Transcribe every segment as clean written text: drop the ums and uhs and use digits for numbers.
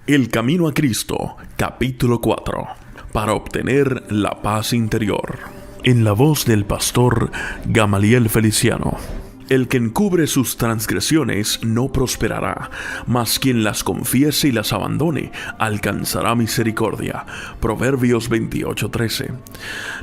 El camino a Cristo, capítulo 4. Para obtener la paz interior. En la voz del pastor Gamaliel Feliciano. El que encubre sus transgresiones no prosperará, mas quien las confiese y las abandone alcanzará misericordia. Proverbios 28:13.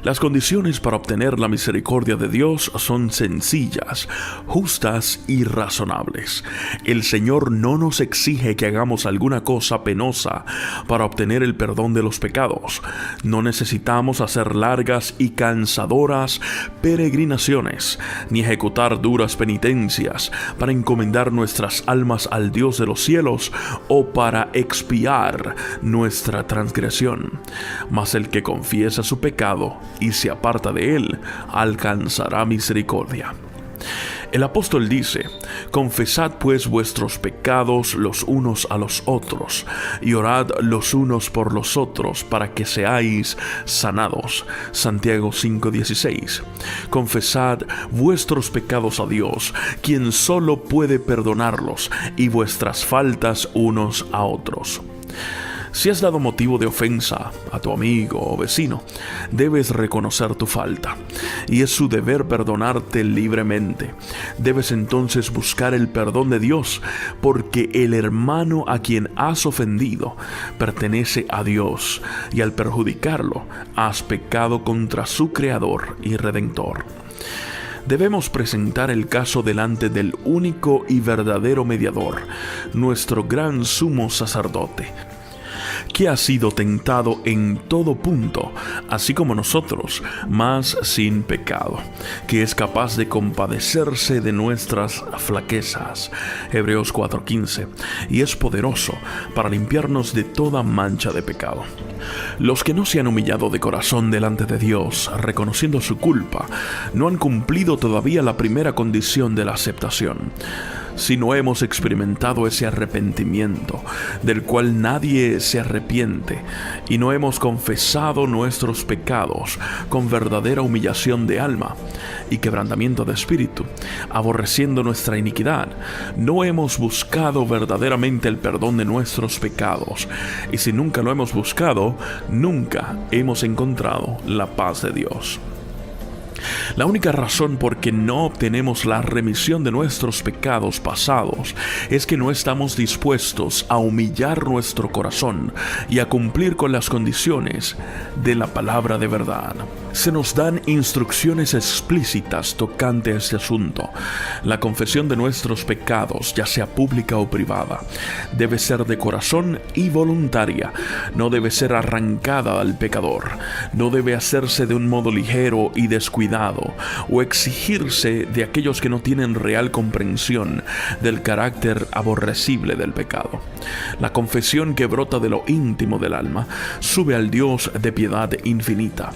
Las condiciones para obtener la misericordia de Dios son sencillas, justas y razonables. El Señor no nos exige que hagamos alguna cosa penosa para obtener el perdón de los pecados. No necesitamos hacer largas y cansadoras peregrinaciones, ni ejecutar duras penitencias para encomendar nuestras almas al Dios de los cielos o para expiar nuestra transgresión. Mas el que confiesa su pecado y se aparta de él, alcanzará misericordia. El apóstol dice: confesad pues vuestros pecados los unos a los otros, y orad los unos por los otros, para que seáis sanados. Santiago 5:16. Confesad vuestros pecados a Dios, quien solo puede perdonarlos, y vuestras faltas unos a otros. Si has dado motivo de ofensa a tu amigo o vecino, debes reconocer tu falta, y es su deber perdonarte libremente. Debes entonces buscar el perdón de Dios, porque el hermano a quien has ofendido pertenece a Dios, y al perjudicarlo, has pecado contra su Creador y Redentor. Debemos presentar el caso delante del único y verdadero mediador, nuestro gran sumo sacerdote, que ha sido tentado en todo punto, así como nosotros, mas sin pecado, que es capaz de compadecerse de nuestras flaquezas. Hebreos 4:15, y es poderoso para limpiarnos de toda mancha de pecado. Los que no se han humillado de corazón delante de Dios, reconociendo su culpa, no han cumplido todavía la primera condición de la aceptación. Si no hemos experimentado ese arrepentimiento, del cual nadie se arrepiente, y no hemos confesado nuestros pecados con verdadera humillación de alma y quebrantamiento de espíritu, aborreciendo nuestra iniquidad, no hemos buscado verdaderamente el perdón de nuestros pecados, y si nunca lo hemos buscado, nunca hemos encontrado la paz de Dios. La única razón por que no obtenemos la remisión de nuestros pecados pasados es que no estamos dispuestos a humillar nuestro corazón y a cumplir con las condiciones de la palabra de verdad. Se nos dan instrucciones explícitas tocante a este asunto. La confesión de nuestros pecados, ya sea pública o privada, debe ser de corazón y voluntaria. No debe ser arrancada al pecador. No debe hacerse de un modo ligero y descuidado, o exigirse de aquellos que no tienen real comprensión del carácter aborrecible del pecado. La confesión que brota de lo íntimo del alma sube al Dios de piedad infinita.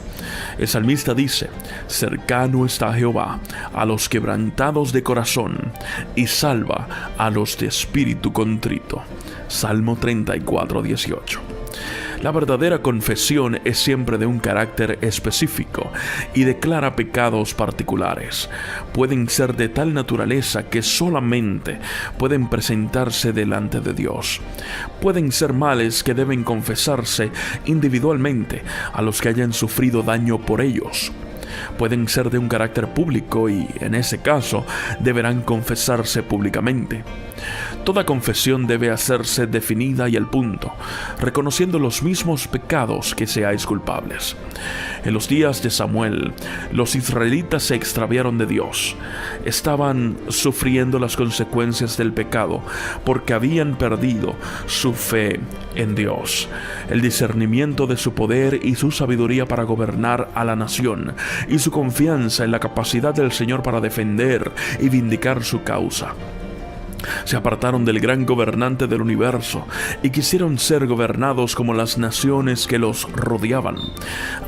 El salmista dice: cercano está Jehová a los quebrantados de corazón, y salva a los de espíritu contrito. Salmo 34:18. La verdadera confesión es siempre de un carácter específico y declara pecados particulares. Pueden ser de tal naturaleza que solamente pueden presentarse delante de Dios. Pueden ser males que deben confesarse individualmente a los que hayan sufrido daño por ellos. Pueden ser de un carácter público y, en ese caso, deberán confesarse públicamente. Toda confesión debe hacerse definida y al punto, reconociendo los mismos pecados que seáis culpables. En los días de Samuel, los israelitas se extraviaron de Dios. Estaban sufriendo las consecuencias del pecado porque habían perdido su fe en Dios, el discernimiento de su poder y su sabiduría para gobernar a la nación, y su confianza en la capacidad del Señor para defender y vindicar su causa. Se apartaron del gran gobernante del universo y quisieron ser gobernados como las naciones que los rodeaban.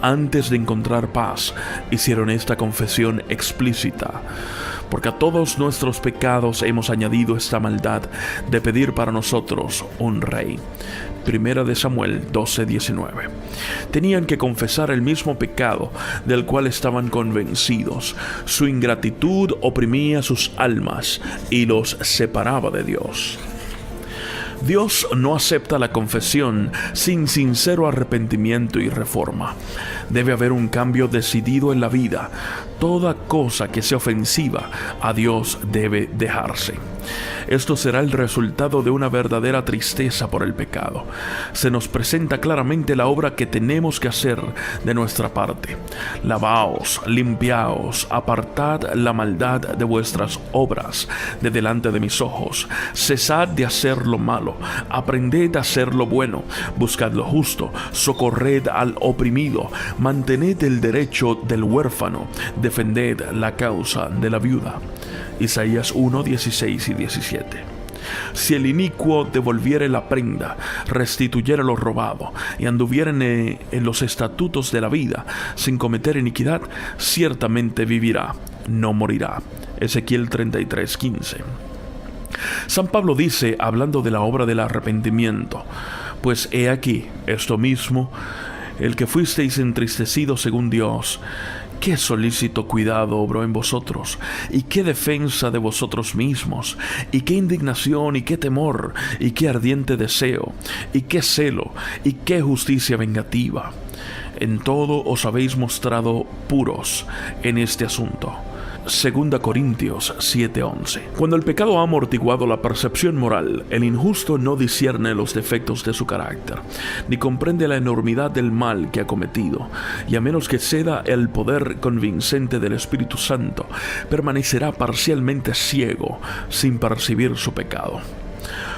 Antes de encontrar paz, hicieron esta confesión explícita: porque a todos nuestros pecados hemos añadido esta maldad de pedir para nosotros un rey. Primera de Samuel 12:19. Tenían que confesar el mismo pecado del cual estaban convencidos. Su ingratitud oprimía sus almas y los separaba de Dios. Dios no acepta la confesión sin sincero arrepentimiento y reforma. Debe haber un cambio decidido en la vida. Toda cosa que sea ofensiva a Dios debe dejarse. Esto será el resultado de una verdadera tristeza por el pecado. Se nos presenta claramente la obra que tenemos que hacer de nuestra parte. Lavaos, limpiaos, apartad la maldad de vuestras obras de delante de mis ojos. Cesad de hacer lo malo, aprended a hacer lo bueno, buscad lo justo, socorred al oprimido, mantened el derecho del huérfano, defended la causa de la viuda. Isaías 1, 16 y 17. Si el inicuo devolviere la prenda, restituyere lo robado, y anduviere en los estatutos de la vida, sin cometer iniquidad, ciertamente vivirá, no morirá. Ezequiel 33, 15. San Pablo dice, hablando de la obra del arrepentimiento: pues he aquí, esto mismo, el que fuisteis entristecidos según Dios, qué solícito cuidado obró en vosotros, y qué defensa de vosotros mismos, y qué indignación, y qué temor, y qué ardiente deseo, y qué celo, y qué justicia vengativa. En todo os habéis mostrado puros en este asunto. 2 Corintios 7:11. Cuando el pecado ha amortiguado la percepción moral, el injusto no discierne los defectos de su carácter, ni comprende la enormidad del mal que ha cometido, y a menos que ceda el poder convincente del Espíritu Santo, permanecerá parcialmente ciego, sin percibir su pecado.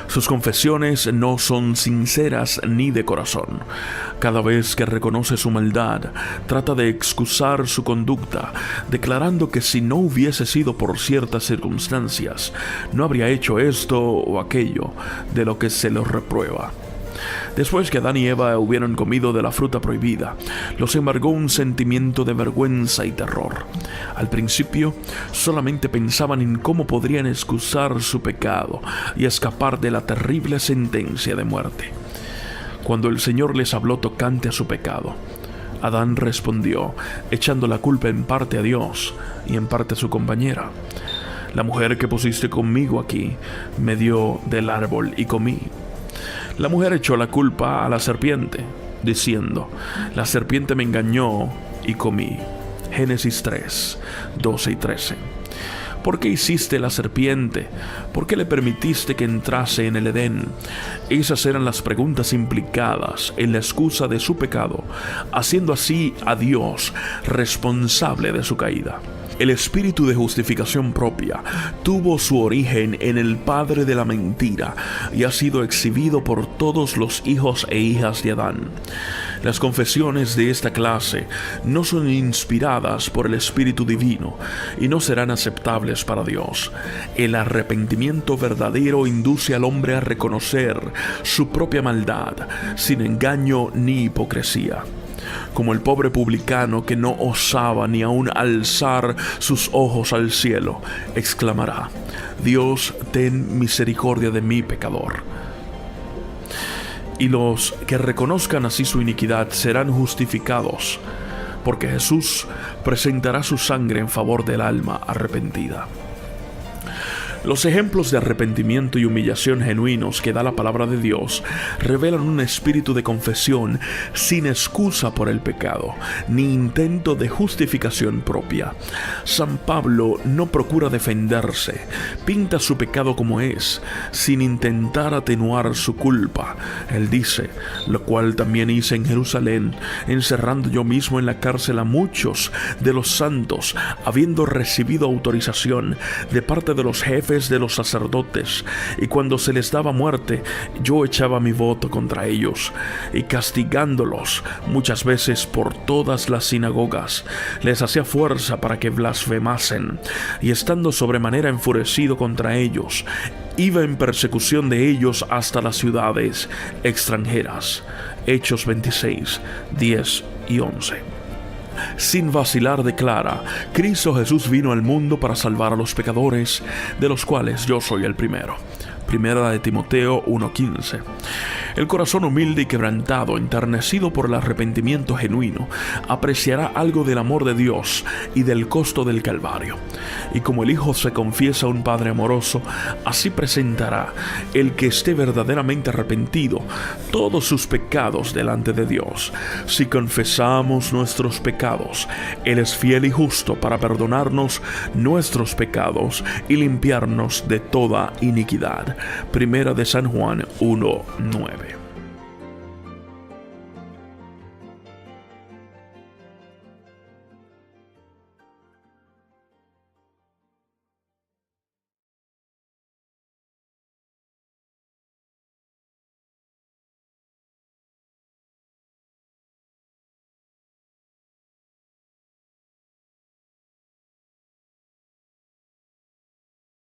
Sus confesiones no son sinceras ni de corazón. Cada vez que reconoce su maldad, trata de excusar su conducta, declarando que si no hubiese sido por ciertas circunstancias, no habría hecho esto o aquello de lo que se los reprueba. Después que Adán y Eva hubieron comido de la fruta prohibida, los embargó un sentimiento de vergüenza y terror. Al principio, solamente pensaban en cómo podrían excusar su pecado y escapar de la terrible sentencia de muerte. Cuando el Señor les habló tocante a su pecado, Adán respondió, echando la culpa en parte a Dios y en parte a su compañera. La mujer que pusiste conmigo aquí me dio del árbol y comí. La mujer echó la culpa a la serpiente, diciendo, la serpiente me engañó y comí. Génesis 3, 12 y 13. ¿Por qué hiciste la serpiente? ¿Por qué le permitiste que entrase en el Edén? Esas eran las preguntas implicadas en la excusa de su pecado, haciendo así a Dios responsable de su caída. El espíritu de justificación propia tuvo su origen en el padre de la mentira y ha sido exhibido por todos los hijos e hijas de Adán. Las confesiones de esta clase no son inspiradas por el Espíritu Divino y no serán aceptables para Dios. El arrepentimiento verdadero induce al hombre a reconocer su propia maldad, sin engaño ni hipocresía. Como el pobre publicano que no osaba ni aun alzar sus ojos al cielo, exclamará: Dios, ten misericordia de mí, pecador. Y los que reconozcan así su iniquidad serán justificados, porque Jesús presentará su sangre en favor del alma arrepentida. Los ejemplos de arrepentimiento y humillación genuinos que da la palabra de Dios revelan un espíritu de confesión sin excusa por el pecado, ni intento de justificación propia. San Pablo no procura defenderse, pinta su pecado como es, sin intentar atenuar su culpa. Él dice, lo cual también hice en Jerusalén, encerrando yo mismo en la cárcel a muchos de los santos, habiendo recibido autorización de parte de los jefes de los sacerdotes, y cuando se les daba muerte, yo echaba mi voto contra ellos, y castigándolos muchas veces por todas las sinagogas, les hacía fuerza para que blasfemasen, y estando sobremanera enfurecido contra ellos, iba en persecución de ellos hasta las ciudades extranjeras. Hechos 26, 10 y 11. Sin vacilar declara, Cristo Jesús vino al mundo para salvar a los pecadores, de los cuales yo soy el primero. Primera de Timoteo 1:15. El corazón humilde y quebrantado, enternecido por el arrepentimiento genuino, apreciará algo del amor de Dios y del costo del Calvario. Y como el Hijo se confiesa a un Padre amoroso, así presentará el que esté verdaderamente arrepentido todos sus pecados delante de Dios. Si confesamos nuestros pecados, Él es fiel y justo para perdonarnos nuestros pecados y limpiarnos de toda iniquidad. Primera de San Juan 1:9.